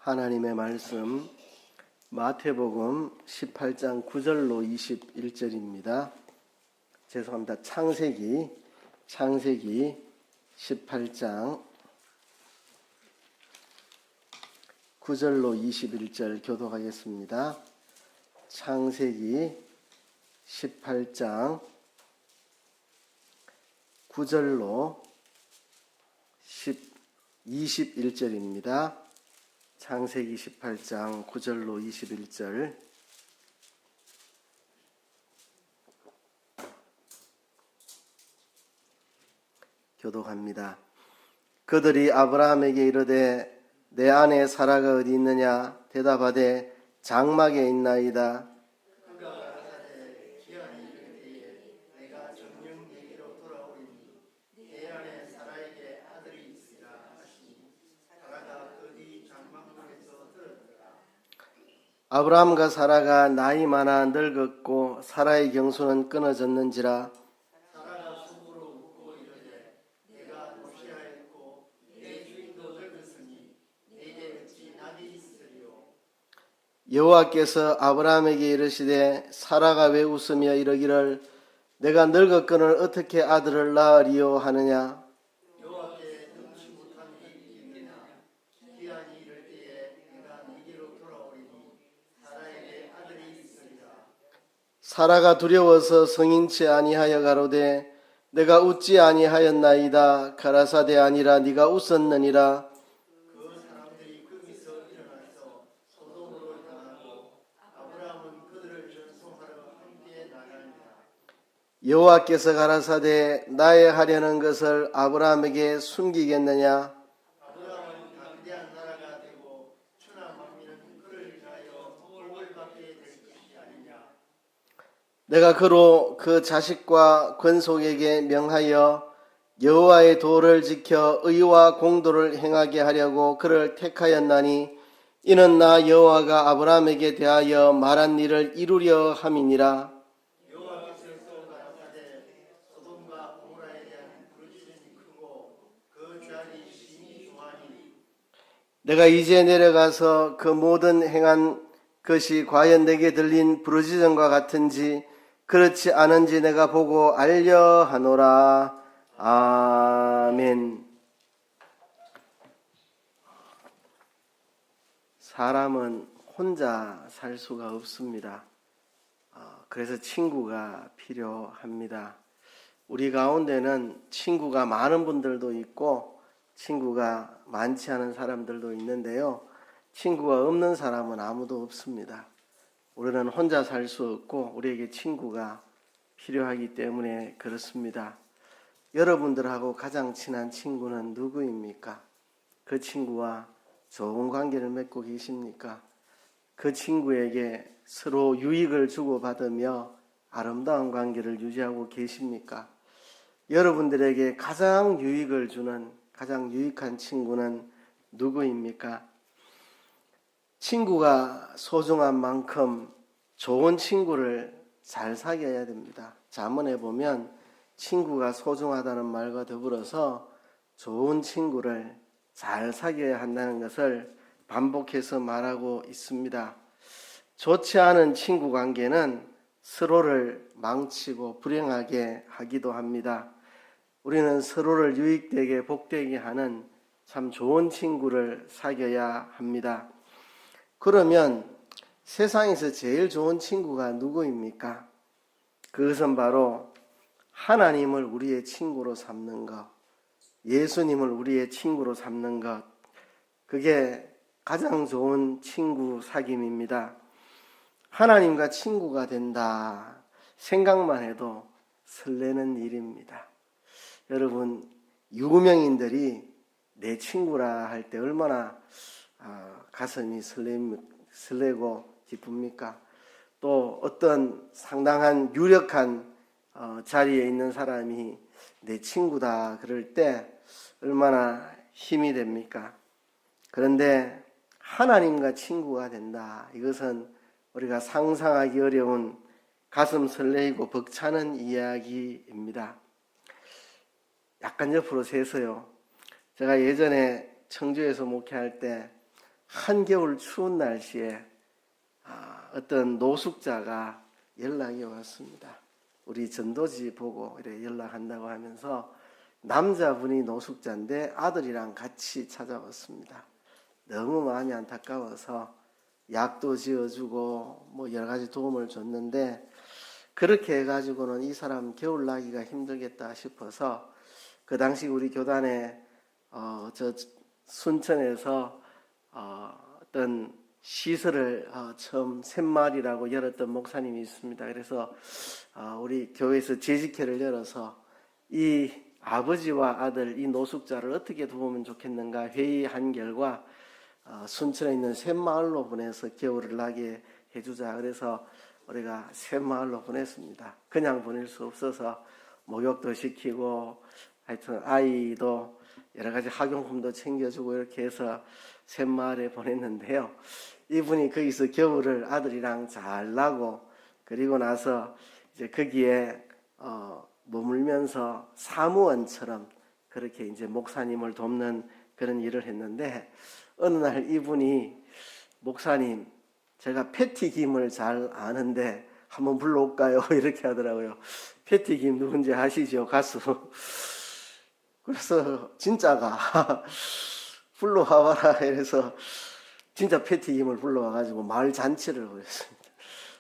하나님의 말씀 마태복음 18장 9절로 21절입니다. 죄송합니다. 창세기 18장 9절로 21절 교독하겠습니다. 창세기 18장 9절로 21절입니다. 창세기 18장 9절로 21절 교독합니다. 그들이 아브라함에게 이르되 내 아내 사라가 어디 있느냐? 대답하되 장막에 있나이다. 그가 가라사대 기한이 이를 때에 내가 정녕 내게로 돌아오리니 내 아내 사라에게 아들이 있으라 하시니 사라가 그의 장막문에서 들었더라. 아브라함과 사라가 나이 많아 늙었고 사라의 경수는 끊어졌는지라. 사라가 속으로 웃고 이르되 내가 노시하였고 내 주인도 늙었으니 내게 어찌 낙이 있으리요. 여호와께서 아브라함에게 이르시되 사라가 왜 웃으며 이러기를 내가 늙었거늘 어떻게 아들을 낳으리요 하느냐. 여호와께 능치 못한 일이나 기한이 이를 때에 내가 네게로 돌아오리니 사라에게 아들이 있으리라. 사라가 두려워서 성인치 아니하여 가로되 내가 웃지 아니하였나이다. 가라사대 아니라 네가 웃었느니라. 그 사람들이 거기서 일어나서 소돔으로 향하고 아브라함은 그들을 전송하러 함께 나가니라. 여호와께서 가라사대 나의 하려는 것을 아브라함에게 숨기겠느냐. 아브라함은 강대한 나라가 되고 천하 만민은 그를 위하여 복을 받게 될 것이 아니냐. 내가 그로 그 자식과 권속에게 명하여 여호와의 도를 지켜 의와 공도를 행하게 하려고 그를 택하였나니 이는 나 여호와가 아브라함에게 대하여 말한 일을 이루려 함이니라. 여호와께서 또 가라사대 소돔과 고모라에 대한 부르짖음이 크고 그 죄악이 심히 조하니 내가 이제 내려가서 그 모든 행한 것이 과연 내게 들린 부르짖음과 같은지 그렇지 않은지 내가 보고 알려 하노라. 아멘. 사람은 혼자 살 수가 없습니다. 그래서 친구가 필요합니다. 우리 가운데는 친구가 많은 분들도 있고 친구가 많지 않은 사람들도 있는데요. 친구가 없는 사람은 아무도 없습니다. 우리는 혼자 살 수 없고 우리에게 친구가 필요하기 때문에 그렇습니다. 여러분들하고 가장 친한 친구는 누구입니까? 그 친구와 좋은 관계를 맺고 계십니까? 그 친구에게 서로 유익을 주고받으며 아름다운 관계를 유지하고 계십니까? 여러분들에게 가장 유익을 주는 가장 유익한 친구는 누구입니까? 친구가 소중한 만큼 좋은 친구를 잘 사귀어야 됩니다. 잠언에 보면 친구가 소중하다는 말과 더불어서 좋은 친구를 잘 사귀어야 한다는 것을 반복해서 말하고 있습니다. 좋지 않은 친구 관계는 서로를 망치고 불행하게 하기도 합니다. 우리는 서로를 유익되게 복되게 하는 참 좋은 친구를 사귀어야 합니다. 그러면 세상에서 제일 좋은 친구가 누구입니까? 그것은 바로 하나님을 우리의 친구로 삼는 것, 예수님을 우리의 친구로 삼는 것, 그게 가장 좋은 친구 사귐입니다. 하나님과 친구가 된다 생각만 해도 설레는 일입니다. 여러분, 유명인들이 내 친구라 할 때 얼마나 가슴이 설레고 기쁩니까? 또 어떤 상당한 유력한 자리에 있는 사람이 내 친구다 그럴 때 얼마나 힘이 됩니까? 그런데 하나님과 친구가 된다. 이것은 우리가 상상하기 어려운 가슴 설레이고 벅차는 이야기입니다. 약간 옆으로 세서요. 제가 예전에 청주에서 목회할 때 한겨울 추운 날씨에 어떤 노숙자가 연락이 왔습니다. 우리 전도지 보고 이렇게 연락한다고 하면서 남자분이 노숙자인데 아들이랑 같이 찾아왔습니다. 너무 마음이 안타까워서 약도 지어주고 뭐 여러 가지 도움을 줬는데 그렇게 해가지고는 이 사람 겨울 나기가 힘들겠다 싶어서 그 당시 우리 교단에 저 순천에서 어떤 시설을 처음 샘마을이라고 열었던 목사님이 있습니다. 그래서 우리 교회에서 재직회를 열어서 이 아버지와 아들 이 노숙자를 어떻게 도우면 좋겠는가 회의한 결과 순천에 있는 샘마을로 보내서 겨울을 나게 해주자. 그래서 우리가 샘마을로 보냈습니다. 그냥 보낼 수 없어서 목욕도 시키고 하여튼 아이도 여러 가지 학용품도 챙겨주고 이렇게 해서 샘마을에 보냈는데요. 이분이 거기서 겨울을 아들이랑 잘 나고 그리고 나서 이제 거기에 머물면서 사무원처럼 그렇게 이제 목사님을 돕는 그런 일을 했는데 어느 날 이분이 목사님 제가 패티김을 잘 아는데 한번 불러올까요? 이렇게 하더라고요. 패티김 누군지 아시죠? 가수. 그래서 진짜가 불러와봐라 이래서 진짜 패티김을 불러와가지고 마을 잔치를 벌였습니다.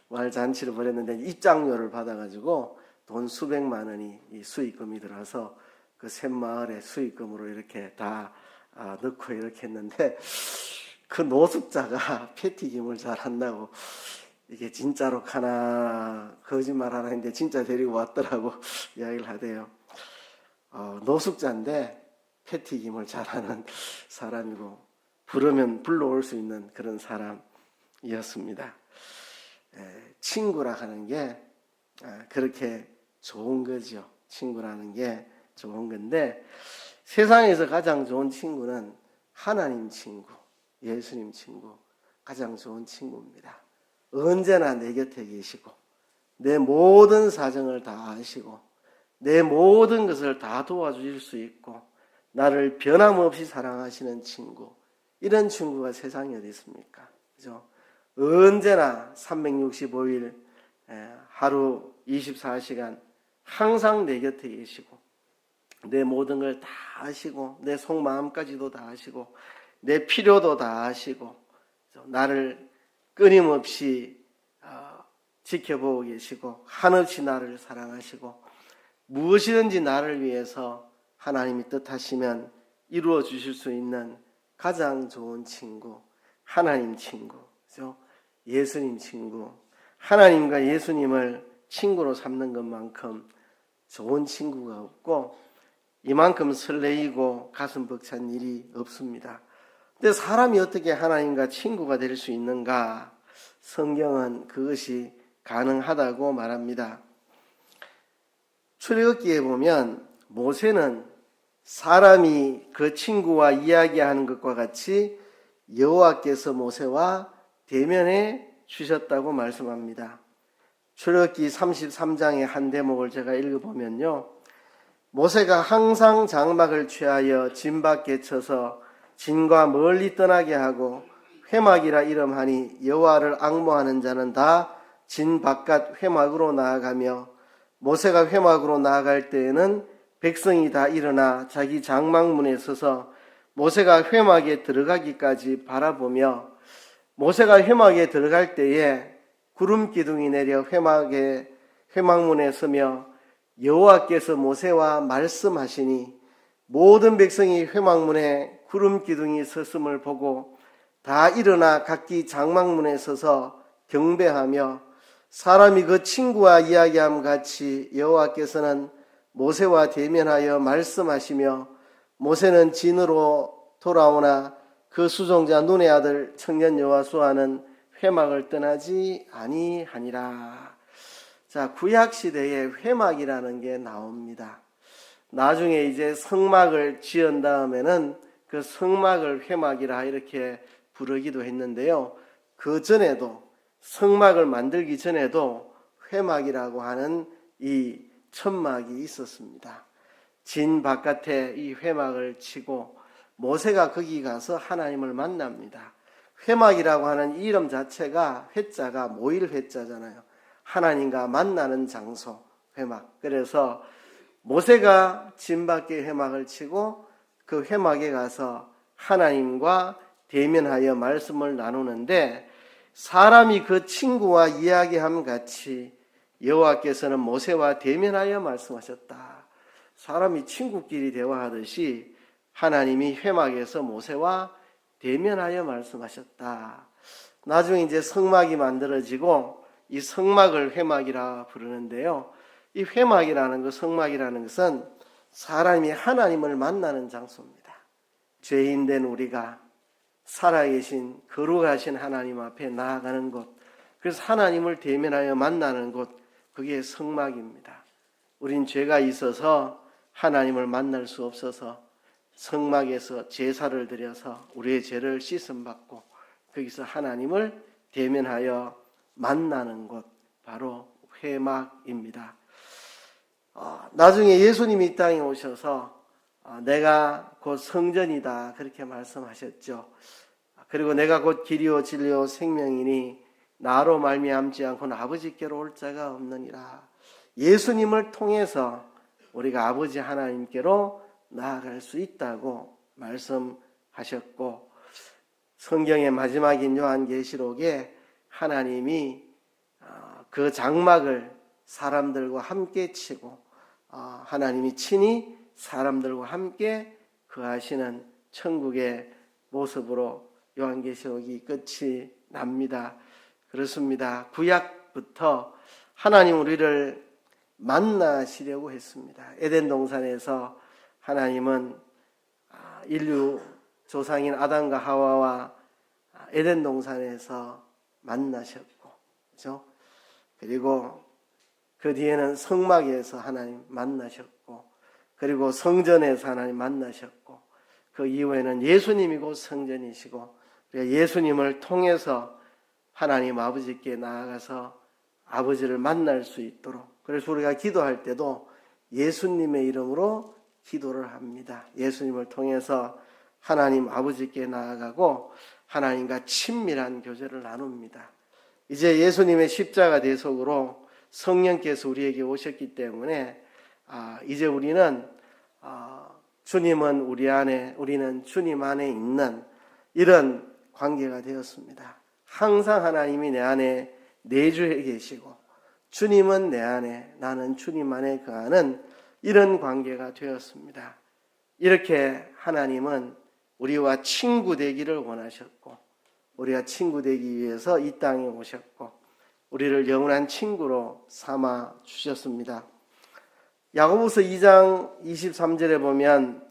마을 잔치를 벌였는데 입장료를 받아가지고 돈 수백만 원이 이 수익금이 들어서 그 샘마을의 수익금으로 이렇게 다 넣고 이렇게 했는데 그 노숙자가 패티김을 잘 한다고 이게 진짜로 가나 거짓말 하나 했는데 진짜 데리고 왔더라고 이야기를 하대요. 노숙자인데 패티김을 잘하는 사람이고 부르면 불러올 수 있는 그런 사람이었습니다. 친구라 하는 게 그렇게 좋은 거죠. 친구라는 게 좋은 건데 세상에서 가장 좋은 친구는 하나님 친구, 예수님 친구, 가장 좋은 친구입니다. 언제나 내 곁에 계시고 내 모든 사정을 다 아시고 내 모든 것을 다 도와주실 수 있고 나를 변함없이 사랑하시는 친구, 이런 친구가 세상에 어디 있습니까? 그죠? 언제나 365일 하루 24시간 항상 내 곁에 계시고 내 모든 걸 다 아시고 내 속마음까지도 다 아시고 내 필요도 다 아시고 나를 끊임없이 지켜보고 계시고 한없이 나를 사랑하시고 무엇이든지 나를 위해서 하나님이 뜻하시면 이루어 주실 수 있는 가장 좋은 친구, 하나님 친구, 그죠? 예수님 친구. 하나님과 예수님을 친구로 삼는 것만큼 좋은 친구가 없고 이만큼 설레이고 가슴 벅찬 일이 없습니다. 근데 사람이 어떻게 하나님과 친구가 될 수 있는가? 성경은 그것이 가능하다고 말합니다. 출애굽기에 보면 모세는 사람이 그 친구와 이야기하는 것과 같이 여호와께서 모세와 대면해 주셨다고 말씀합니다. 출애굽기 33장의 한 대목을 제가 읽어보면요. 모세가 항상 장막을 취하여 진 밖에 쳐서 진과 멀리 떠나게 하고 회막이라 이름하니 여호와를 앙모하는 자는 다 진 바깥 회막으로 나아가며 모세가 회막으로 나아갈 때에는 백성이 다 일어나 자기 장막문에 서서 모세가 회막에 들어가기까지 바라보며 모세가 회막에 들어갈 때에 구름 기둥이 내려 회막문에 서며 여호와께서 모세와 말씀하시니 모든 백성이 회막문에 구름 기둥이 섰음을 보고 다 일어나 각기 장막문에 서서 경배하며 사람이 그 친구와 이야기함 같이 여호와께서는 모세와 대면하여 말씀하시며 모세는 진으로 돌아오나 그 수종자 눈의 아들 청년 여호수아는 회막을 떠나지 아니하니라. 자, 구약 시대에 회막이라는 게 나옵니다. 나중에 이제 성막을 지은 다음에는 그 성막을 회막이라 이렇게 부르기도 했는데요. 그 전에도 성막을 만들기 전에도 회막이라고 하는 이 천막이 있었습니다. 진 바깥에 이 회막을 치고 모세가 거기 가서 하나님을 만납니다. 회막이라고 하는 이 이름 자체가 회자가 모일 회자잖아요. 하나님과 만나는 장소, 회막. 그래서 모세가 진 밖에 회막을 치고 그 회막에 가서 하나님과 대면하여 말씀을 나누는데, 사람이 그 친구와 이야기함 같이 여호와께서는 모세와 대면하여 말씀하셨다. 사람이 친구끼리 대화하듯이 하나님이 회막에서 모세와 대면하여 말씀하셨다. 나중에 이제 성막이 만들어지고 이 성막을 회막이라 부르는데요. 이 회막이라는 것, 성막이라는 것은 사람이 하나님을 만나는 장소입니다. 죄인된 우리가 살아계신 거룩하신 하나님 앞에 나아가는 곳, 그래서 하나님을 대면하여 만나는 곳, 그게 성막입니다. 우린 죄가 있어서 하나님을 만날 수 없어서 성막에서 제사를 드려서 우리의 죄를 씻음받고 거기서 하나님을 대면하여 만나는 곳, 바로 회막입니다. 나중에 예수님이 이 땅에 오셔서 내가 곧 성전이다 그렇게 말씀하셨죠. 그리고 내가 곧 길이요 진리요 생명이니 나로 말미암지 않고는 아버지께로 올 자가 없느니라. 예수님을 통해서 우리가 아버지 하나님께로 나아갈 수 있다고 말씀하셨고, 성경의 마지막인 요한계시록에 하나님이 그 장막을 사람들과 함께 치고 하나님이 친히 사람들과 함께 거하시는 천국의 모습으로 요한계시록이 끝이 납니다. 그렇습니다. 구약부터 하나님 우리를 만나시려고 했습니다. 에덴 동산에서 하나님은 인류 조상인 아담과 하와와 에덴 동산에서 만나셨고, 그렇죠? 그리고 그 뒤에는 성막에서 하나님 만나셨고, 그리고 성전에서 하나님 만나셨고, 그 이후에는 예수님이 곧 성전이시고, 예수님을 통해서 하나님 아버지께 나아가서 아버지를 만날 수 있도록, 그래서 우리가 기도할 때도 예수님의 이름으로 기도를 합니다. 예수님을 통해서 하나님 아버지께 나아가고 하나님과 친밀한 교제를 나눕니다. 이제 예수님의 십자가 대속으로 성령께서 우리에게 오셨기 때문에 이제 우리는 주님은 우리 안에, 우리는 주님 안에 있는 이런 관계가 되었습니다. 항상 하나님이 내 안에 내주해 계시고 주님은 내 안에, 나는 주님 안에 거하는 이런 관계가 되었습니다. 이렇게 하나님은 우리와 친구 되기를 원하셨고, 우리가 친구 되기 위해서 이 땅에 오셨고, 우리를 영원한 친구로 삼아 주셨습니다. 야고보서 2장 23절에 보면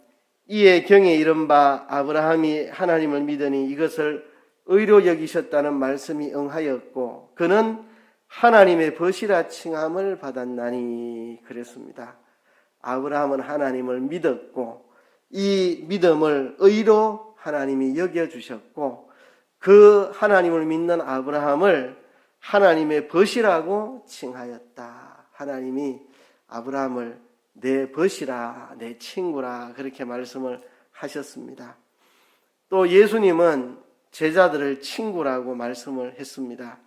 이에 경에 이른바 아브라함이 하나님을 믿으니 이것을 의로 여기셨다는 말씀이 응하였고 그는 하나님의 벗이라 칭함을 받았나니 그랬습니다. 아브라함은 하나님을 믿었고 이 믿음을 의로 하나님이 여겨주셨고 그 하나님을 믿는 아브라함을 하나님의 벗이라고 칭하였다. 하나님이 아브라함을 내 벗이라, 내 친구라 그렇게 말씀을 하셨습니다. 또 예수님은 제자들을 친구라고 말씀을 했습니다.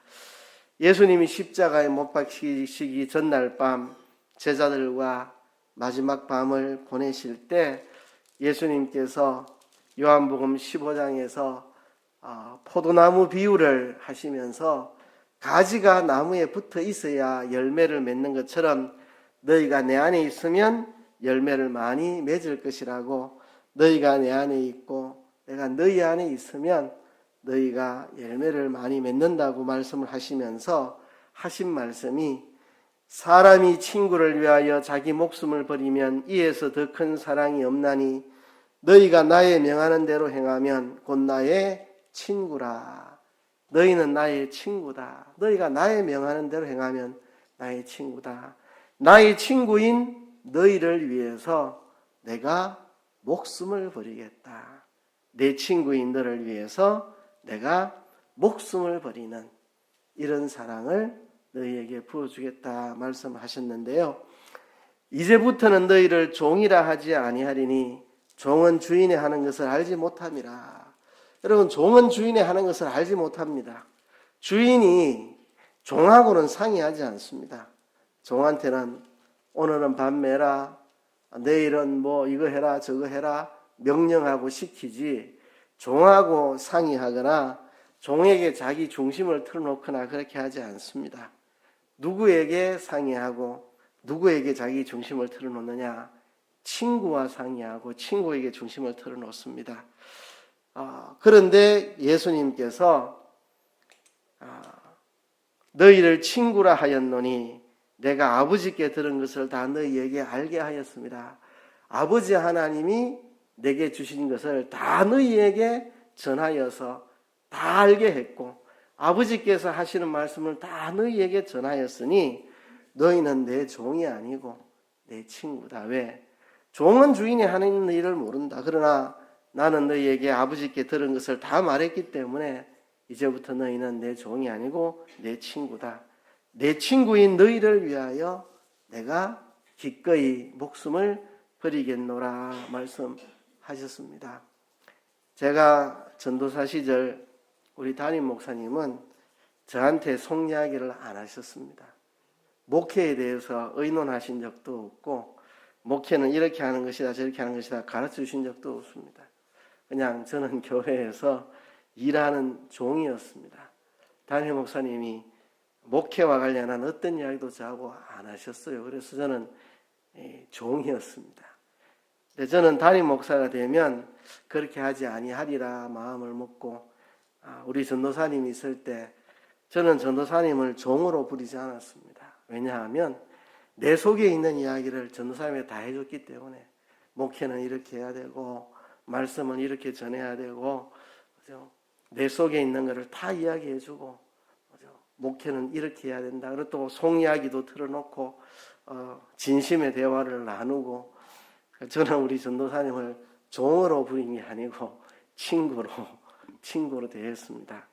예수님이 십자가에 못 박히시기 전날 밤 제자들과 마지막 밤을 보내실 때 예수님께서 요한복음 15장에서 포도나무 비유를 하시면서 가지가 나무에 붙어 있어야 열매를 맺는 것처럼 너희가 내 안에 있으면 열매를 많이 맺을 것이라고, 너희가 내 안에 있고 내가 너희 안에 있으면 너희가 열매를 많이 맺는다고 말씀을 하시면서 하신 말씀이 사람이 친구를 위하여 자기 목숨을 버리면 이에서 더 큰 사랑이 없나니 너희가 나의 명하는 대로 행하면 곧 나의 친구라. 너희는 나의 친구다. 너희가 나의 명하는 대로 행하면 나의 친구다. 나의 친구인 너희를 위해서 내가 목숨을 버리겠다. 내 친구인 너를 위해서 내가 목숨을 버리는 이런 사랑을 너희에게 부어주겠다 말씀하셨는데요. 이제부터는 너희를 종이라 하지 아니하리니 종은 주인이 하는 것을 알지 못함이라. 여러분, 종은 주인이 하는 것을 알지 못합니다. 주인이 종하고는 상의하지 않습니다. 종한테는 오늘은 밥 매라, 내일은 뭐 이거 해라 저거 해라 명령하고 시키지, 종하고 상의하거나 종에게 자기 중심을 틀어놓거나 그렇게 하지 않습니다. 누구에게 상의하고 누구에게 자기 중심을 틀어놓느냐? 친구와 상의하고 친구에게 중심을 틀어놓습니다. 그런데 예수님께서 너희를 친구라 하였노니 내가 아버지께 들은 것을 다 너희에게 알게 하였습니다. 아버지 하나님이 내게 주신 것을 다 너희에게 전하여서 다 알게 했고, 아버지께서 하시는 말씀을 다 너희에게 전하였으니 너희는 내 종이 아니고 내 친구다. 왜? 종은 주인이 하는 일을 모른다. 그러나 나는 너희에게 아버지께 들은 것을 다 말했기 때문에 이제부터 너희는 내 종이 아니고 내 친구다. 내 친구인 너희를 위하여 내가 기꺼이 목숨을 버리겠노라 말씀하셨습니다. 제가 전도사 시절 우리 담임 목사님은 저한테 속 이야기를 안 하셨습니다. 목회에 대해서 의논하신 적도 없고, 목회는 이렇게 하는 것이다 저렇게 하는 것이다 가르쳐 주신 적도 없습니다. 그냥 저는 교회에서 일하는 종이었습니다. 담임 목사님이 목회와 관련한 어떤 이야기도 저하고 안 하셨어요. 그래서 저는 종이었습니다. 근데 저는 담임 목사가 되면 그렇게 하지 아니하리라 마음을 먹고, 우리 전도사님이 있을 때 저는 전도사님을 종으로 부리지 않았습니다. 왜냐하면 내 속에 있는 이야기를 전도사님이 다 해줬기 때문에, 목회는 이렇게 해야 되고 말씀은 이렇게 전해야 되고, 그죠? 내 속에 있는 것을 다 이야기해주고, 그죠? 목회는 이렇게 해야 된다. 그리고 또 속 이야기도 틀어놓고 진심의 대화를 나누고, 저는 우리 전도사님을 종으로 부린 게 아니고 친구로 대했습니다.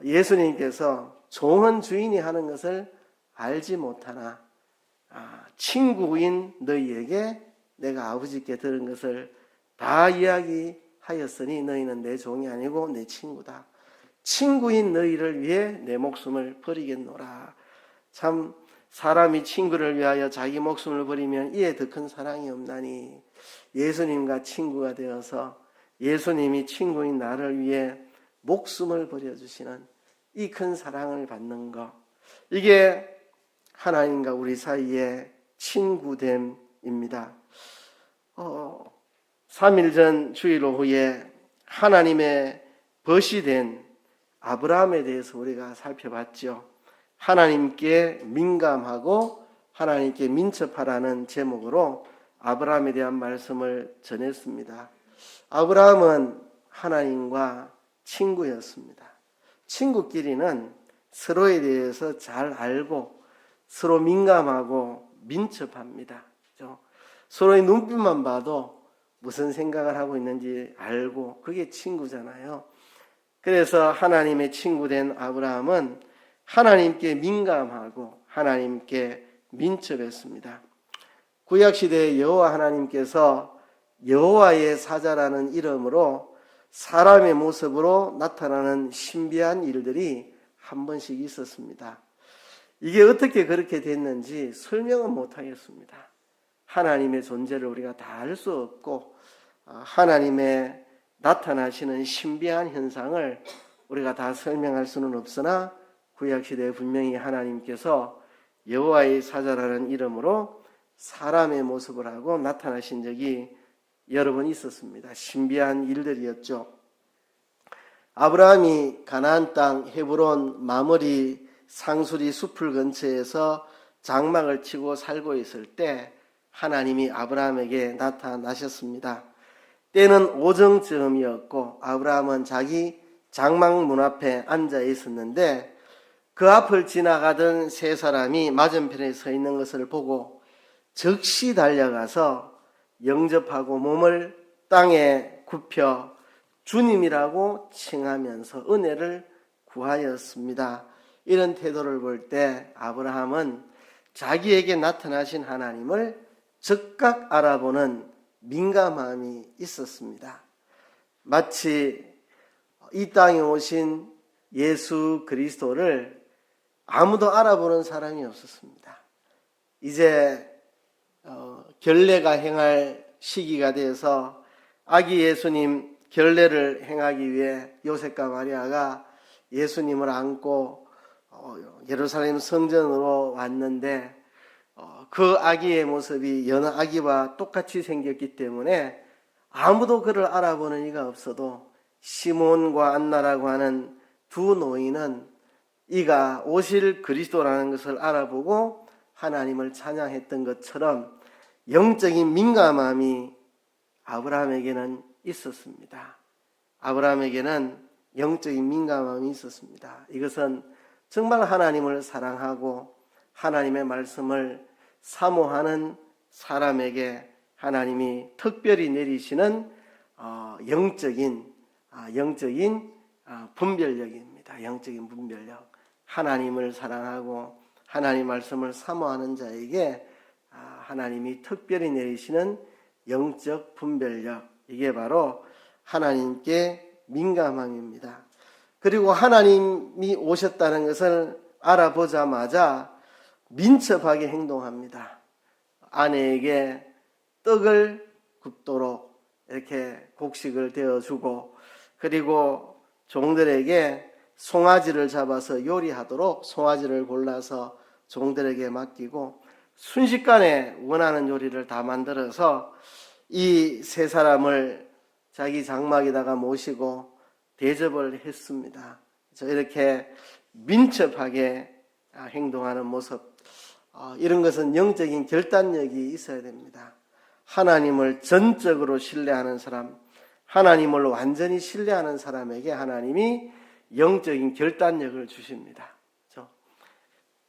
예수님께서 종은 주인이 하는 것을 알지 못하나 친구인 너희에게 내가 아버지께 들은 것을 다 이야기하였으니 너희는 내 종이 아니고 내 친구다. 친구인 너희를 위해 내 목숨을 버리겠노라. 참 사람이 친구를 위하여 자기 목숨을 버리면 이에 더 큰 사랑이 없나니, 예수님과 친구가 되어서 예수님이 친구인 나를 위해 목숨을 버려주시는 이 큰 사랑을 받는 것, 이게 하나님과 우리 사이의 친구됨입니다. 3일 전 주일 오후에 하나님의 벗이 된 아브라함에 대해서 우리가 살펴봤죠. 하나님께 민감하고 하나님께 민첩하라는 제목으로 아브라함에 대한 말씀을 전했습니다. 아브라함은 하나님과 친구였습니다. 친구끼리는 서로에 대해서 잘 알고 서로 민감하고 민첩합니다. 서로의 눈빛만 봐도 무슨 생각을 하고 있는지 알고, 그게 친구잖아요. 그래서 하나님의 친구된 아브라함은 하나님께 민감하고 하나님께 민첩했습니다. 구약시대의 여호와 하나님께서 여호와의 사자라는 이름으로 사람의 모습으로 나타나는 신비한 일들이 한 번씩 있었습니다. 이게 어떻게 그렇게 됐는지 설명은 못하겠습니다. 하나님의 존재를 우리가 다 알 수 없고, 하나님의 나타나시는 신비한 현상을 우리가 다 설명할 수는 없으나, 구약시대에 분명히 하나님께서 여호와의 사자라는 이름으로 사람의 모습을 하고 나타나신 적이 여러 번 있었습니다. 신비한 일들이었죠. 아브라함이 가나안 땅 헤브론 마므리 상수리 숲을 근처에서 장막을 치고 살고 있을 때 하나님이 아브라함에게 나타나셨습니다. 때는 오정쯤이었고 아브라함은 자기 장막 문 앞에 앉아 있었는데, 그 앞을 지나가던 세 사람이 맞은편에 서 있는 것을 보고 즉시 달려가서 영접하고 몸을 땅에 굽혀 주님이라고 칭하면서 은혜를 구하였습니다. 이런 태도를 볼 때 아브라함은 자기에게 나타나신 하나님을 즉각 알아보는 민감함이 있었습니다. 마치 이 땅에 오신 예수 그리스도를 아무도 알아보는 사람이 없었습니다. 이제 결례가 행할 시기가 되어서 아기 예수님 결례를 행하기 위해 요셉과 마리아가 예수님을 안고 예루살렘 성전으로 왔는데 그 아기의 모습이 여느 아기와 똑같이 생겼기 때문에 아무도 그를 알아보는 이가 없어도 시몬과 안나라고 하는 두 노인은 이가 오실 그리스도라는 것을 알아보고 하나님을 찬양했던 것처럼 영적인 민감함이 아브라함에게는 있었습니다. 아브라함에게는 영적인 민감함이 있었습니다. 이것은 정말 하나님을 사랑하고 하나님의 말씀을 사모하는 사람에게 하나님이 특별히 내리시는 영적인 분별력입니다. 영적인 분별력. 하나님을 사랑하고 하나님 말씀을 사모하는 자에게 하나님이 특별히 내리시는 영적 분별력. 이게 바로 하나님께 민감함입니다. 그리고 하나님이 오셨다는 것을 알아보자마자 민첩하게 행동합니다. 아내에게 떡을 굽도록 이렇게 곡식을 데워주고, 그리고 종들에게 송아지를 잡아서 요리하도록 송아지를 골라서 종들에게 맡기고, 순식간에 원하는 요리를 다 만들어서 이 세 사람을 자기 장막에다가 모시고 대접을 했습니다. 이렇게 민첩하게 행동하는 모습, 이런 것은 영적인 결단력이 있어야 됩니다. 하나님을 전적으로 신뢰하는 사람, 하나님을 완전히 신뢰하는 사람에게 하나님이 영적인 결단력을 주십니다.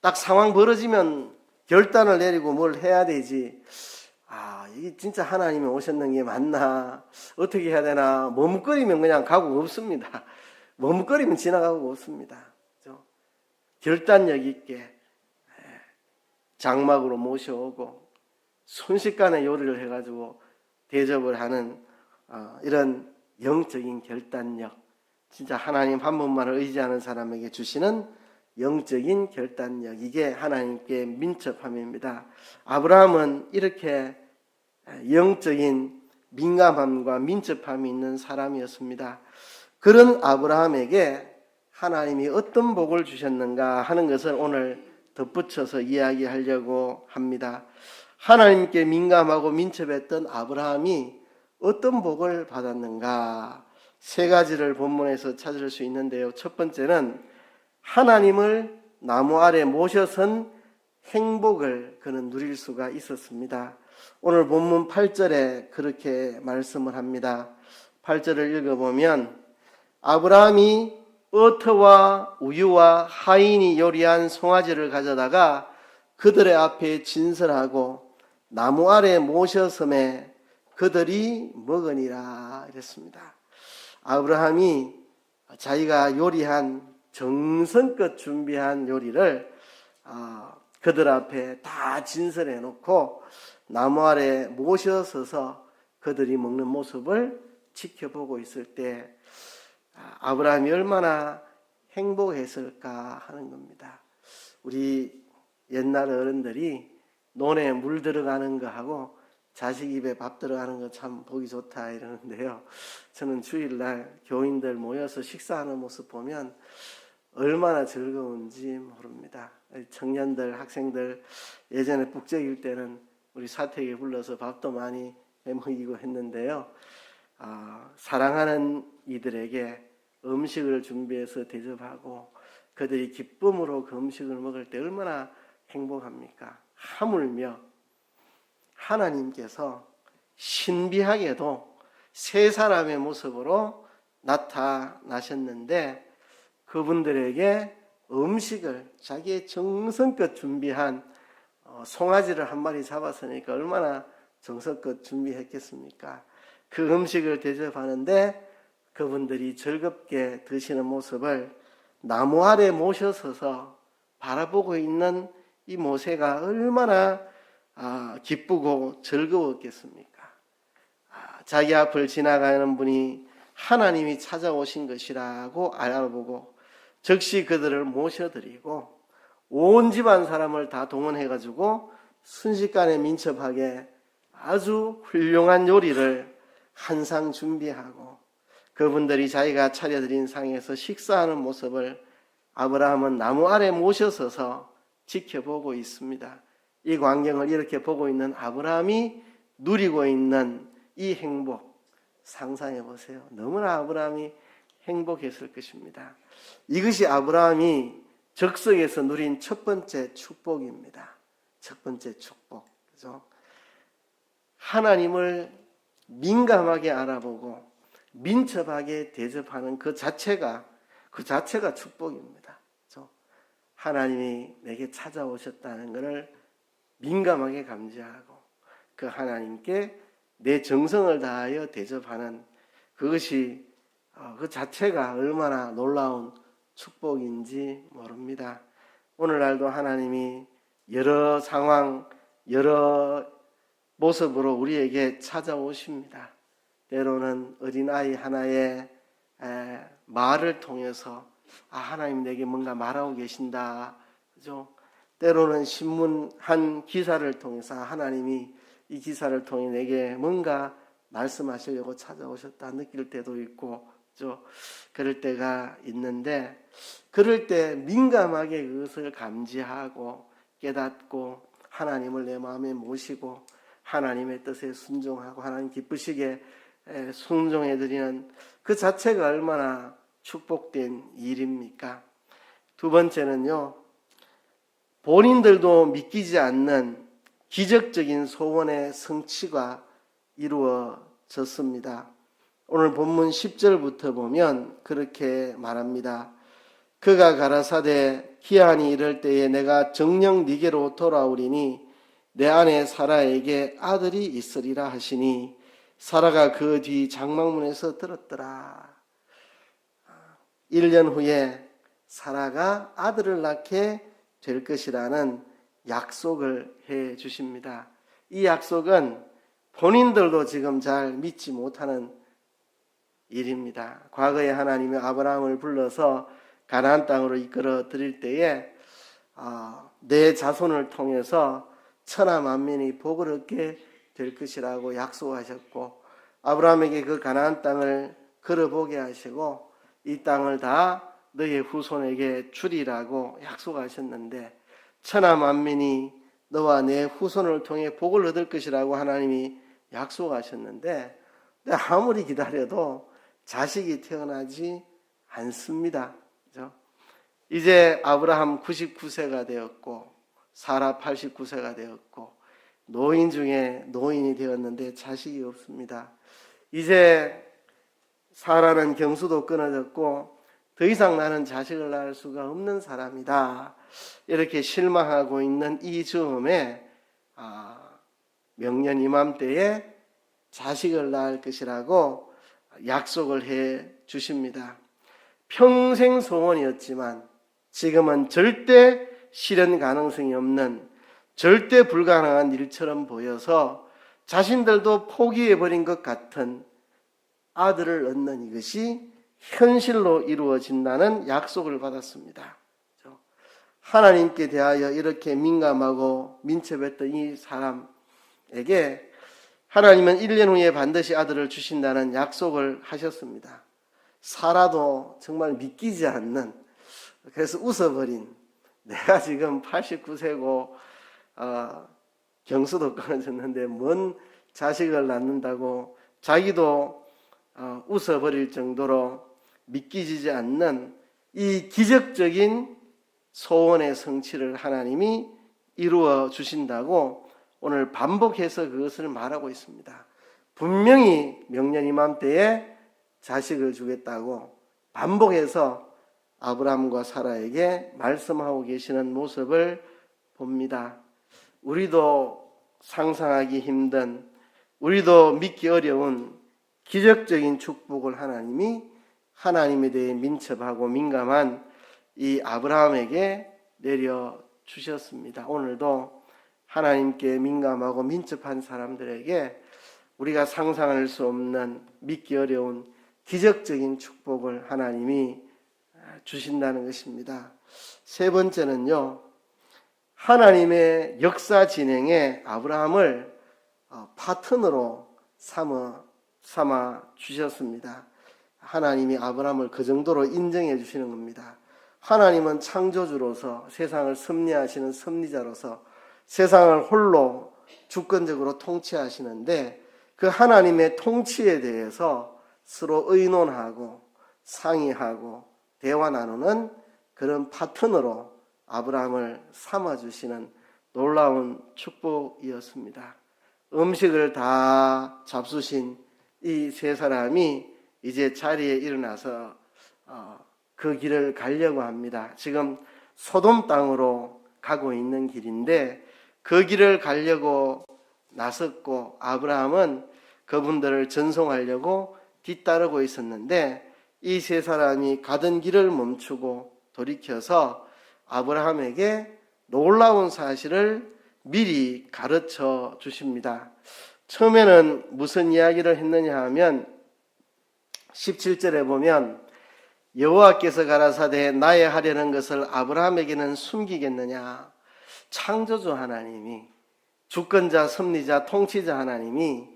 딱 상황 벌어지면 결단을 내리고 뭘 해야 되지. 이게 진짜 하나님이 오셨는 게 맞나? 어떻게 해야 되나? 머뭇거리면 그냥 가고 없습니다. 머뭇거리면 지나가고 없습니다. 결단력 있게 장막으로 모셔오고 순식간에 요리를 해가지고 대접을 하는 이런 영적인 결단력, 진짜 하나님 한 분만을 의지하는 사람에게 주시는 영적인 결단력, 이게 하나님께 민첩함입니다. 아브라함은 이렇게 영적인 민감함과 민첩함이 있는 사람이었습니다. 그런 아브라함에게 하나님이 어떤 복을 주셨는가 하는 것을 오늘 덧붙여서 이야기하려고 합니다. 하나님께 민감하고 민첩했던 아브라함이 어떤 복을 받았는가, 세 가지를 본문에서 찾을 수 있는데요. 첫 번째는 하나님을 나무 아래 모셔선 행복을 그는 누릴 수가 있었습니다. 오늘 본문 8절에 그렇게 말씀을 합니다. 8절을 읽어보면 아브라함이 버터와 우유와 하인이 요리한 송아지를 가져다가 그들의 앞에 진설하고 나무 아래 모셔섬에 그들이 먹으니라 이랬습니다. 아브라함이 자기가 요리한 정성껏 준비한 요리를 그들 앞에 다 진설해 놓고 나무 아래 모셔서서 그들이 먹는 모습을 지켜보고 있을 때 아브라함이 얼마나 행복했을까 하는 겁니다. 우리 옛날 어른들이 논에 물 들어가는 거하고 자식 입에 밥 들어가는 거 참 보기 좋다 이러는데요. 저는 주일날 교인들 모여서 식사하는 모습 보면 얼마나 즐거운지 모릅니다. 청년들, 학생들 예전에 북적일 때는 우리 사택에 불러서 밥도 많이 해먹이고 했는데요. 사랑하는 이들에게 음식을 준비해서 대접하고 그들이 기쁨으로 그 음식을 먹을 때 얼마나 행복합니까? 하물며 하나님께서 신비하게도 세 사람의 모습으로 나타나셨는데 그분들에게 음식을 자기의 정성껏 준비한 송아지를 한 마리 잡았으니까 얼마나 정성껏 준비했겠습니까? 그 음식을 대접하는데 그분들이 즐겁게 드시는 모습을 나무 아래 모셔서서 바라보고 있는 이 모세가 얼마나 기쁘고 즐거웠겠습니까? 자기 앞을 지나가는 분이 하나님이 찾아오신 것이라고 알아보고 즉시 그들을 모셔드리고 온 집안 사람을 다 동원해가지고 순식간에 민첩하게 아주 훌륭한 요리를 한 상 준비하고 그분들이 자기가 차려드린 상에서 식사하는 모습을 아브라함은 나무 아래 모셔서서 지켜보고 있습니다. 이 광경을 이렇게 보고 있는 아브라함이 누리고 있는 이 행복 상상해 보세요. 너무나 아브라함이 행복했을 것입니다. 이것이 아브라함이 적성에서 누린 첫 번째 축복입니다. 첫 번째 축복. 그죠? 하나님을 민감하게 알아보고 민첩하게 대접하는 그 자체가 축복입니다. 그죠? 하나님이 내게 찾아오셨다는 것을 민감하게 감지하고 그 하나님께 내 정성을 다하여 대접하는 그것이 그 자체가 얼마나 놀라운 축복인지 모릅니다. 오늘날도 하나님이 여러 상황, 여러 모습으로 우리에게 찾아오십니다. 때로는 어린아이 하나의 말을 통해서 하나님 내게 뭔가 말하고 계신다. 그죠? 때로는 신문 한 기사를 통해서 하나님이 이 기사를 통해 내게 뭔가 말씀하시려고 찾아오셨다 느낄 때도 있고, 그죠? 그럴 때가 있는데, 그럴 때 민감하게 그것을 감지하고 깨닫고 하나님을 내 마음에 모시고 하나님의 뜻에 순종하고 하나님 기쁘시게 순종해드리는 그 자체가 얼마나 축복된 일입니까? 두 번째는요, 본인들도 믿기지 않는 기적적인 소원의 성취가 이루어졌습니다. 오늘 본문 10절부터 보면 그렇게 말합니다. 그가 가라사대 기한이 이를 때에 내가 정녕 네게로 돌아오리니 내 아내 사라에게 아들이 있으리라 하시니 사라가 그 뒤 장막문에서 들었더라. 1년 후에 사라가 아들을 낳게 될 것이라는 약속을 해 주십니다. 이 약속은 본인들도 지금 잘 믿지 못하는 일입니다. 과거에 하나님이 아브라함을 불러서 가나안 땅으로 이끌어 드릴 때에 내 자손을 통해서 천하 만민이 복을 얻게 될 것이라고 약속하셨고 아브라함에게 그 가나안 땅을 걸어보게 하시고 이 땅을 다 너의 후손에게 주리라고 약속하셨는데 천하 만민이 너와 내 후손을 통해 복을 얻을 것이라고 하나님이 약속하셨는데 아무리 기다려도 자식이 태어나지 않습니다. 그죠? 이제 아브라함 99세가 되었고 사라 89세가 되었고 노인 중에 노인이 되었는데 자식이 없습니다. 이제 사라는 경수도 끊어졌고 더 이상 나는 자식을 낳을 수가 없는 사람이다. 이렇게 실망하고 있는 이 즈음에 명년 이맘때에 자식을 낳을 것이라고 약속을 해 주십니다. 평생 소원이었지만 지금은 절대 실현 가능성이 없는 절대 불가능한 일처럼 보여서 자신들도 포기해버린 것 같은 아들을 얻는 이것이 현실로 이루어진다는 약속을 받았습니다. 하나님께 대하여 이렇게 민감하고 민첩했던 이 사람에게 하나님은 1년 후에 반드시 아들을 주신다는 약속을 하셨습니다. 사라도 정말 믿기지 않는, 그래서 웃어버린, 내가 지금 89세고 경수도 끊어졌는데 뭔 자식을 낳는다고 자기도 웃어버릴 정도로 믿기지 않는 이 기적적인 소원의 성취를 하나님이 이루어 주신다고 오늘 반복해서 그것을 말하고 있습니다. 분명히 명년 이맘때에 자식을 주겠다고 반복해서 아브라함과 사라에게 말씀하고 계시는 모습을 봅니다. 우리도 상상하기 힘든, 우리도 믿기 어려운 기적적인 축복을 하나님이 하나님에 대해 민첩하고 민감한 이 아브라함에게 내려주셨습니다. 오늘도 하나님께 민감하고 민첩한 사람들에게 우리가 상상할 수 없는 믿기 어려운 기적적인 축복을 하나님이 주신다는 것입니다. 세 번째는요, 하나님의 역사 진행에 아브라함을 파트너로 삼아 주셨습니다. 하나님이 아브라함을 그 정도로 인정해 주시는 겁니다. 하나님은 창조주로서 세상을 섭리하시는 섭리자로서 세상을 홀로 주권적으로 통치하시는데 그 하나님의 통치에 대해서 서로 의논하고 상의하고 대화 나누는 그런 파트너로 아브라함을 삼아주시는 놀라운 축복이었습니다. 음식을 다 잡수신 이 세 사람이 이제 자리에 일어나서 그 길을 가려고 합니다. 지금 소돔 땅으로 가고 있는 길인데 그 길을 가려고 나섰고 아브라함은 그분들을 전송하려고 뒤따르고 있었는데 이 세 사람이 가던 길을 멈추고 돌이켜서 아브라함에게 놀라운 사실을 미리 가르쳐 주십니다. 처음에는 무슨 이야기를 했느냐 하면 17절에 보면 여호와께서 가라사대 나의 하려는 것을 아브라함에게는 숨기겠느냐. 창조주 하나님이 주권자 섭리자 통치자 하나님이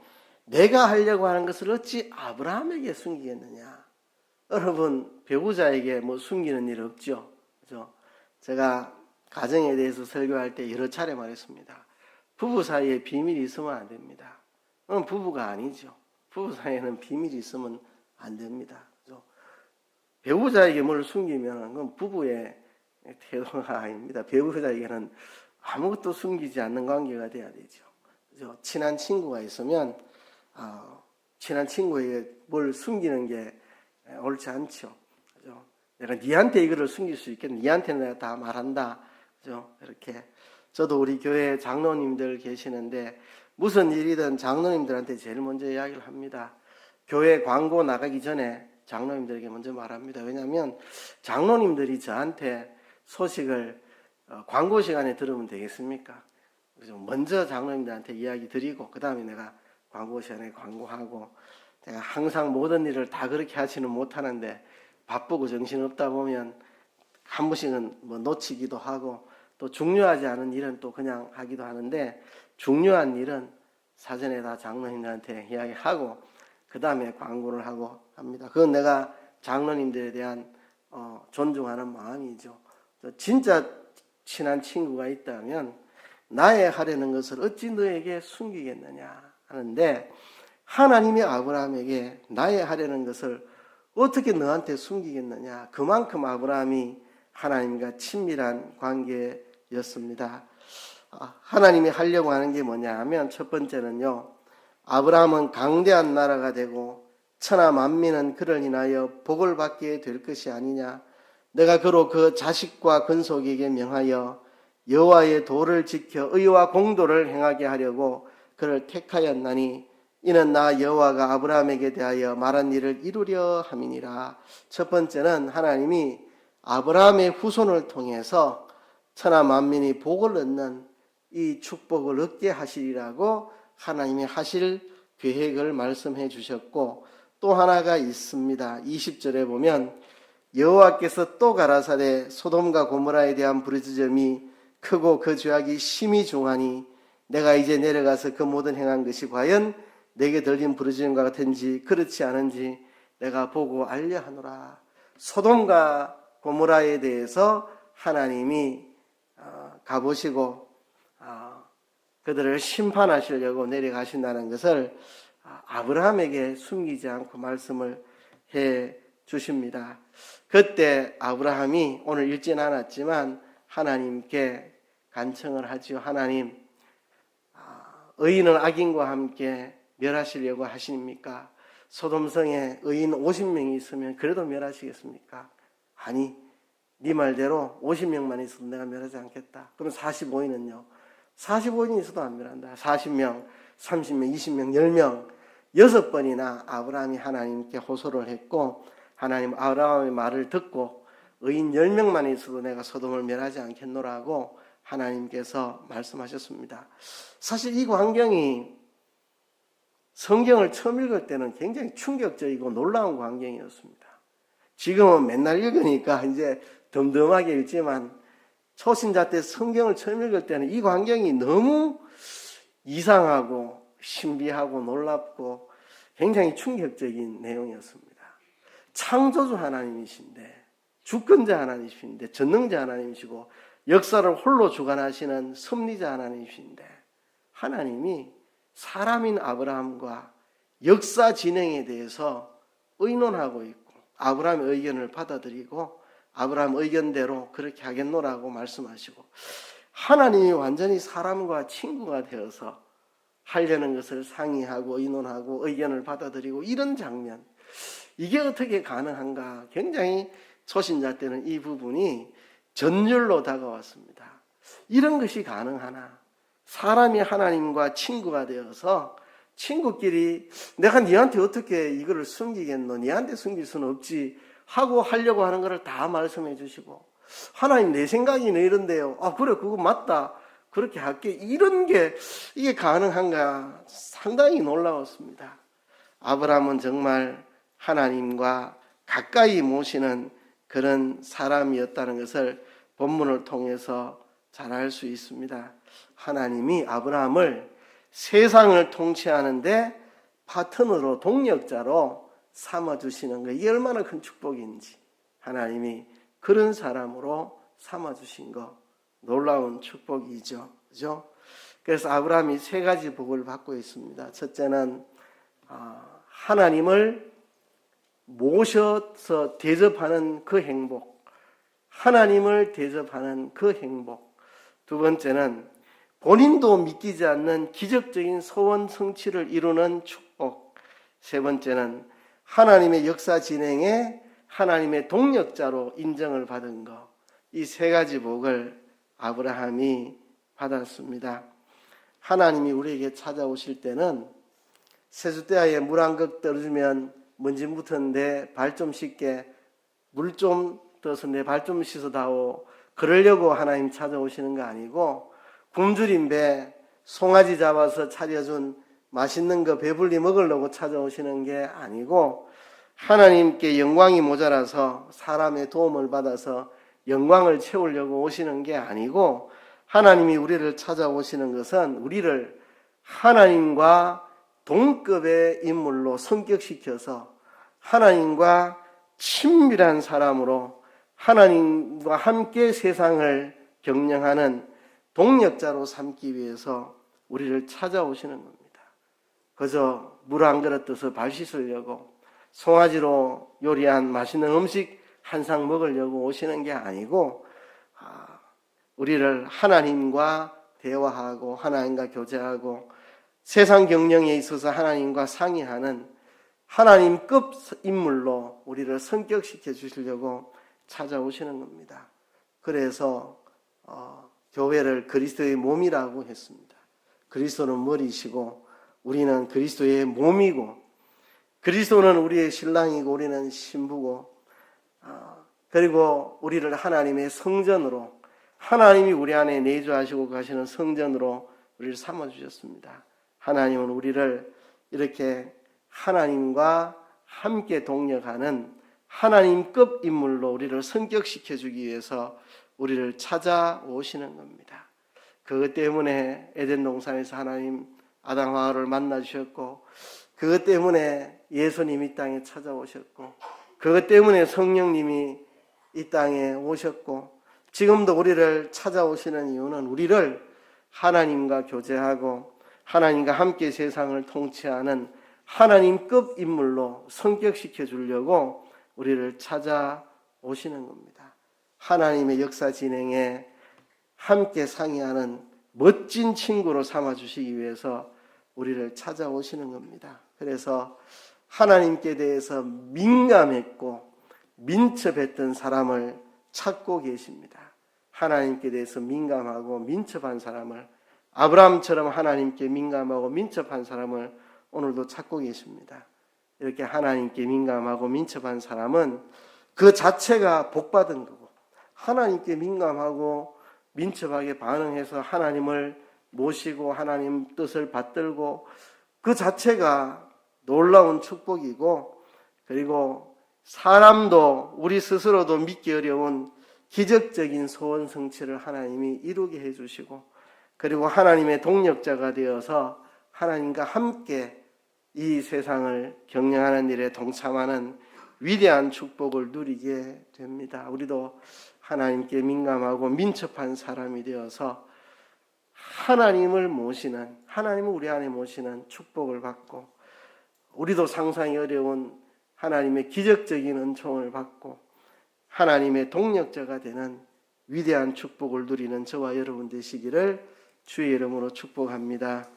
내가 하려고 하는 것을 어찌 아브라함에게 숨기겠느냐. 여러분 배우자에게 뭐 숨기는 일 없죠. 그죠? 제가 가정에 대해서 설교할 때 여러 차례 말했습니다. 부부 사이에 비밀이 있으면 안 됩니다. 그건 부부가 아니죠. 부부 사이에는 비밀이 있으면 안 됩니다. 그죠? 배우자에게 뭘 숨기면 그건 부부의 태도가 아닙니다. 배우자에게는 아무것도 숨기지 않는 관계가 돼야 되죠. 그죠? 친한 친구가 있으면 친한 친구에게 뭘 숨기는 게 옳지 않죠. 그죠? 내가 니한테 이거를 숨길 수 있겠네. 니한테는 내가 다 말한다. 그죠? 이렇게. 저도 우리 교회 장로님들 계시는데 무슨 일이든 장로님들한테 제일 먼저 이야기를 합니다. 교회 광고 나가기 전에 장로님들에게 먼저 말합니다. 왜냐하면 장로님들이 저한테 소식을 광고 시간에 들으면 되겠습니까? 그죠? 먼저 장로님들한테 이야기 드리고 그 다음에 내가 광고 시간에 광고하고 제가 항상 모든 일을 다 그렇게 하지는 못하는데 바쁘고 정신없다 보면 한 번씩은 뭐 놓치기도 하고 또 중요하지 않은 일은 또 그냥 하기도 하는데 중요한 일은 사전에 다 장로님들한테 이야기하고 그 다음에 광고를 하고 합니다. 그건 내가 장로님들에 대한 존중하는 마음이죠. 진짜 친한 친구가 있다면 나의 하려는 것을 어찌 너에게 숨기겠느냐 하는데 하나님이 아브라함에게 나의 하려는 것을 어떻게 너한테 숨기겠느냐. 그만큼 아브라함이 하나님과 친밀한 관계였습니다. 하나님이 하려고 하는 게 뭐냐 하면 첫 번째는요. 아브라함은 강대한 나라가 되고 천하 만민은 그를 인하여 복을 받게 될 것이 아니냐. 내가 그로 그 자식과 건속에게 명하여 여호와의 도를 지켜 의와 공도를 행하게 하려고 그를 택하였나니 이는 나 여호와가 아브라함에게 대하여 말한 일을 이루려 함이니라. 첫 번째는 하나님이 아브라함의 후손을 통해서 천하 만민이 복을 얻는 이 축복을 얻게 하시리라고 하나님이 하실 계획을 말씀해 주셨고 또 하나가 있습니다. 20절에 보면 여호와께서 또 가라사대 소돔과 고모라에 대한 부르짖음이 크고 그 죄악이 심히 중하니 내가 이제 내려가서 그 모든 행한 것이 과연 내게 들린 부르짖음과 같은지 그렇지 않은지 내가 보고 알려 하노라. 소돔과 고모라에 대해서 하나님이 가보시고 그들을 심판하시려고 내려가신다는 것을 아브라함에게 숨기지 않고 말씀을 해 주십니다. 그때 아브라함이 오늘 읽진 않았지만 하나님께 간청을 하지요. 하나님, 의인은 악인과 함께 멸하시려고 하십니까? 소돔성에 의인 50명이 있으면 그래도 멸하시겠습니까? 아니, 네 말대로 50명만 있어도 내가 멸하지 않겠다. 그럼 45인은요? 45인이 있어도 안 멸한다. 40명, 30명, 20명, 10명 6번이나 아브라함이 하나님께 호소를 했고 하나님 아브라함의 말을 듣고 의인 10명만 있어도 내가 소돔을 멸하지 않겠노라고 하나님께서 말씀하셨습니다. 사실 이 광경이 성경을 처음 읽을 때는 굉장히 충격적이고 놀라운 광경이었습니다. 지금은 맨날 읽으니까 이제 덤덤하게 읽지만 초신자 때 성경을 처음 읽을 때는 이 광경이 너무 이상하고 신비하고 놀랍고 굉장히 충격적인 내용이었습니다. 창조주 하나님이신데, 주권자 하나님이신데, 전능자 하나님이시고 역사를 홀로 주관하시는 섭리자 하나님이신데, 하나님이 사람인 아브라함과 역사 진행에 대해서 의논하고 있고 아브라함의 의견을 받아들이고 아브라함 의견대로 그렇게 하겠노라고 말씀하시고, 하나님이 완전히 사람과 친구가 되어서 하려는 것을 상의하고 의논하고 의견을 받아들이고, 이런 장면, 이게 어떻게 가능한가? 굉장히 초신자 때는 이 부분이 전율로 다가왔습니다. 이런 것이 가능하나? 사람이 하나님과 친구가 되어서 친구끼리 내가 니한테 어떻게 이거를 숨기겠노? 니한테 숨길 수는 없지 하고 하려고 하는 것을 다 말씀해 주시고, 하나님 내 생각이 이런데요. 아 그래 그거 맞다. 그렇게 할게. 이런 게 이게 가능한가? 상당히 놀라웠습니다. 아브라함은 정말 하나님과 가까이 모시는 그런 사람이었다는 것을 본문을 통해서 잘 알 수 있습니다. 하나님이 아브라함을 세상을 통치하는데 파트너로, 동력자로 삼아주시는 거, 이게 얼마나 큰 축복인지, 하나님이 그런 사람으로 삼아주신 거 놀라운 축복이죠. 그죠? 그래서 아브라함이 세 가지 복을 받고 있습니다. 첫째는 하나님을 모셔서 대접하는 그 행복, 하나님을 대접하는 그 행복. 두 번째는 본인도 믿기지 않는 기적적인 소원 성취를 이루는 축복. 세 번째는 하나님의 역사 진행에 하나님의 동력자로 인정을 받은 것. 이 세 가지 복을 아브라함이 받았습니다. 하나님이 우리에게 찾아오실 때는 세숫대야에 물 한 컵 떨어지면 먼지 묻었는데 발 좀 씻게, 물 좀 떠서 내 발 좀 씻어다오, 그러려고 하나님 찾아오시는 거 아니고, 굶주린 배 송아지 잡아서 차려준 맛있는 거 배불리 먹으려고 찾아오시는 게 아니고, 하나님께 영광이 모자라서 사람의 도움을 받아서 영광을 채우려고 오시는 게 아니고, 하나님이 우리를 찾아오시는 것은 우리를 하나님과 동급의 인물로 성격시켜서 하나님과 친밀한 사람으로 하나님과 함께 세상을 경영하는 동력자로 삼기 위해서 우리를 찾아오시는 겁니다. 그저 물 한 그릇 떠서 발 씻으려고, 송아지로 요리한 맛있는 음식 한 상 먹으려고 오시는 게 아니고, 우리를 하나님과 대화하고 하나님과 교제하고 세상 경영에 있어서 하나님과 상의하는 하나님급 인물로 우리를 성격시켜 주시려고 찾아오시는 겁니다. 그래서 교회를 그리스도의 몸이라고 했습니다. 그리스도는 머리시고 우리는 그리스도의 몸이고, 그리스도는 우리의 신랑이고 우리는 신부고, 그리고 우리를 하나님의 성전으로, 하나님이 우리 안에 내주하시고 가시는 성전으로 우리를 삼아주셨습니다. 하나님은 우리를 이렇게 하나님과 함께 동력하는 하나님급 인물로 우리를 성격시켜주기 위해서 우리를 찾아오시는 겁니다. 그것 때문에 에덴 동산에서 하나님 아담과 하와를 만나주셨고, 그것 때문에 예수님이 이 땅에 찾아오셨고, 그것 때문에 성령님이 이 땅에 오셨고, 지금도 우리를 찾아오시는 이유는 우리를 하나님과 교제하고 하나님과 함께 세상을 통치하는 하나님급 인물로 성격시켜 주려고 우리를 찾아오시는 겁니다. 하나님의 역사 진행에 함께 상의하는 멋진 친구로 삼아주시기 위해서 우리를 찾아오시는 겁니다. 그래서 하나님께 대해서 민감했고 민첩했던 사람을 찾고 계십니다. 하나님께 대해서 민감하고 민첩한 사람을, 아브라함처럼 하나님께 민감하고 민첩한 사람을 오늘도 찾고 계십니다. 이렇게 하나님께 민감하고 민첩한 사람은 그 자체가 복받은 거고, 하나님께 민감하고 민첩하게 반응해서 하나님을 모시고 하나님 뜻을 받들고 그 자체가 놀라운 축복이고, 그리고 사람도 우리 스스로도 믿기 어려운 기적적인 소원 성취를 하나님이 이루게 해주시고, 그리고 하나님의 동력자가 되어서 하나님과 함께 이 세상을 경영하는 일에 동참하는 위대한 축복을 누리게 됩니다. 우리도 하나님께 민감하고 민첩한 사람이 되어서 하나님을 모시는, 하나님을 우리 안에 모시는 축복을 받고, 우리도 상상이 어려운 하나님의 기적적인 은총을 받고 하나님의 동력자가 되는 위대한 축복을 누리는 저와 여러분 되시기를 주의 이름으로 축복합니다.